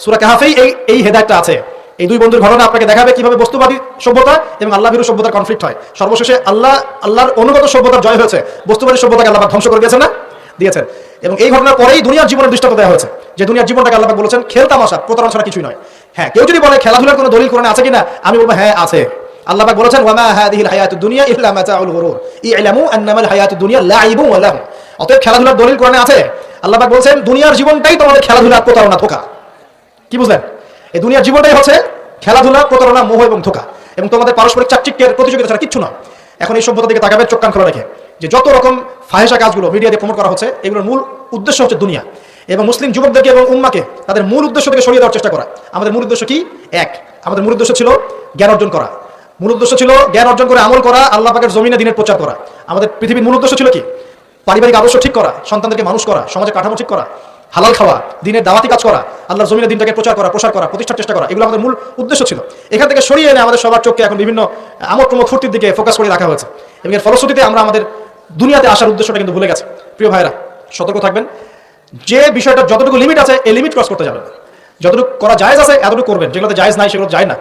সূরা কাহফেই এই হেদায়েতটা আছে। এই দুই বন্ধুর ঘটনা আপনাকে দেখাবে কিভাবে বস্তুবাদী সভ্যতা এবং আল্লাহভীরু সভ্যতার কনফ্লিক্ট হয়। সর্বশেষে আল্লাহর অনুগত সভ্যতার জয় হয়েছে, বস্তুবাদী সভ্যতাকে আল্লাহ ধ্বংস করে দিয়েছেন না, দিয়েছেন। এবং এই ঘটনার পরেই দুনিয়ার জীবনের দৃষ্টান্ত দেওয়া হয়েছে যে দুনিয়ার জীবনটাকে আল্লাহ বলেছেন খেলতামাশা, প্রতারণা ছাড়া কিছুই নয়। হ্যাঁ, কেউ যদি বলে খেলাধুলার কোনো দলিল কোরআনে আছে কিনা, আমি বলবো হ্যাঁ আছে। আল্লাহ পাক বলেছেন ওয়ামা হাদিহিল হায়াতুদ দুনিয়া ইল্লা মাতাউল গুরুর ই'লামু আন্নামাল হায়াতুদ দুনিয়া লাইবুন ওয়া লাহু। অতএব খেলাধুলার দলিল কোরআনে আছে। আল্লাহ পাক বলেছেন দুনিয়ার জীবনটাই তোমাদের খেলাধুলা, প্রতারণা, ধোঁকা। কি বুঝলেন? এই দুনিয়ার জীবনটাই হচ্ছে খেলাধুলা, প্রতারণা, মোহ এবং ধোঁকা, এবং তোমাদের পারস্পরিক চাকচিক্যের প্রতিযোগিতা ছাড়া কিচ্ছু নয়। এখন এই সভ্যতার দিকে তাকাবে চোখ কান খোলা রেখে, যে যত রকম ফাহিশা কাজগুলো মিডিয়া দিয়ে প্রমোট করা হচ্ছে, এগুলোর মূল উদ্দেশ্য হচ্ছে দুনিয়া, এবং মুসলিম যুবকদেরকে এবং উম্মাকে তাদের মূল উদ্দেশ্য থেকে সরিয়ে দেওয়ার চেষ্টা করা। আমাদের মূল উদ্দেশ্য কি? এক, আমাদের মূল উদ্দেশ্য ছিল জ্ঞান অর্জন করা। মূল উদ্দেশ্য ছিল জ্ঞান অর্জন করে আমল করা, আল্লাহ পাকের জমিনে দিনের প্রচার করা। আমাদের পৃথিবীর মূল উদ্দেশ্য ছিল কি? পারিবারিক আদর্শ ঠিক করা, সন্তানদেরকে মানুষ করা, সমাজে কাঠামো ঠিক করা, হালাল খাওয়া, দিনের দাওয়াতি কাজ করা, আল্লাহর জমিনে দিনটাকে প্রচার করা, প্রসার করা, প্রতিষ্ঠার চেষ্টা করা। এগুলো আমাদের মূল উদ্দেশ্য ছিল। এখান থেকে সরিয়ে এনে আমাদের সবার চোখকে এখন বিভিন্ন আমোদ প্রমোদ ফুর্তির দিকে ফোকাস করে রাখা হয়েছে, এবং এর ফলশ্রুতিতে আমরা আমাদের দুনিয়াতে আসার উদ্দেশ্যটা কিন্তু ভুলে গেছে। প্রিয় ভাইরা, সতর্ক থাকবেন। যে বিষয়টা যতটুকু লিমিট আছে, এই লিমিট ক্রস করতে যাবেন। যতটুকু করা জায়েজ আছে এতটুকু করবেন, যেগুলোতে জায়েজ নাই সেগুলো যায় না।